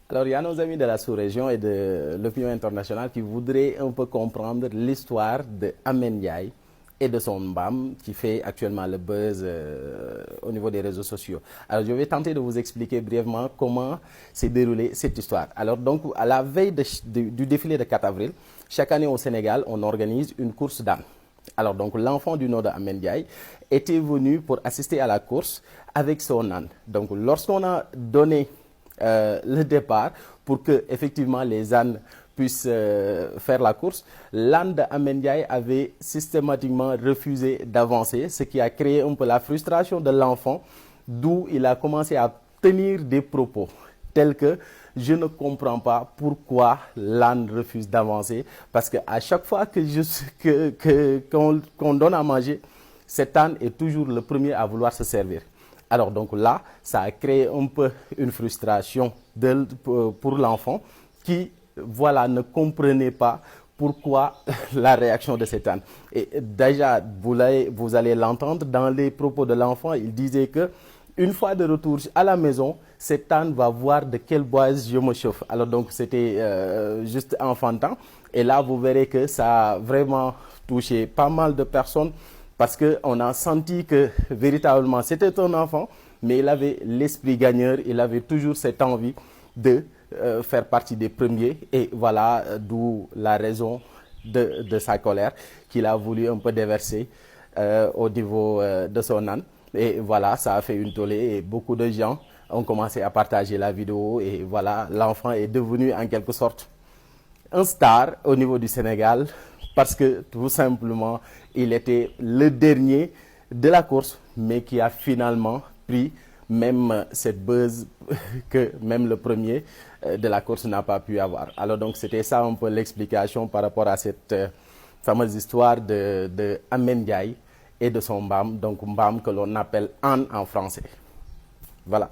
Alors, il y a nos amis de la sous-région et de l'opinion internationale qui voudraient un peu comprendre l'histoire de Amen Ndiaye et de son mbam qui fait actuellement le buzz au niveau des réseaux sociaux. Alors, je vais tenter de vous expliquer brièvement comment s'est déroulée cette histoire. Alors, donc, à la veille du défilé de 4 avril, chaque année au Sénégal, on organise une course d'ânes. Alors, donc, l'enfant du nom de Amen Ndiaye était venu pour assister à la course avec son âne. Donc, lorsqu'on a donné le départ pour que effectivement les ânes puissent faire la course, l'âne d'Amen Ndiaye avait systématiquement refusé d'avancer, ce qui a créé un peu la frustration de l'enfant, d'où il a commencé à tenir des propos tels que je ne comprends pas pourquoi l'âne refuse d'avancer, parce qu'à chaque fois qu'on donne à manger, cet âne est toujours le premier à vouloir se servir. Alors donc là, ça a créé un peu une frustration pour l'enfant qui, voilà, ne comprenait pas pourquoi la réaction de cet âne. Et déjà, vous allez l'entendre dans les propos de l'enfant, il disait que une fois de retour à la maison, cet âne va voir de quelle boise je me chauffe. Alors donc c'était juste enfantin. Et là, vous verrez que ça a vraiment touché pas mal de personnes parce qu'on a senti que véritablement c'était un enfant, mais il avait l'esprit gagneur, il avait toujours cette envie de faire partie des premiers. Et voilà d'où la raison de sa colère qu'il a voulu un peu déverser au niveau de son âne. Et voilà, ça a fait une tollée et beaucoup de gens ont commencé à partager la vidéo. Et voilà, l'enfant est devenu en quelque sorte un star au niveau du Sénégal parce que tout simplement, il était le dernier de la course, mais qui a finalement pris même cette buzz que même le premier de la course n'a pas pu avoir. Alors donc, c'était ça un peu l'explication par rapport à cette fameuse histoire de Amen Ndiaye et de son mbam, donc mbam que l'on appelle âne en français. Voilà.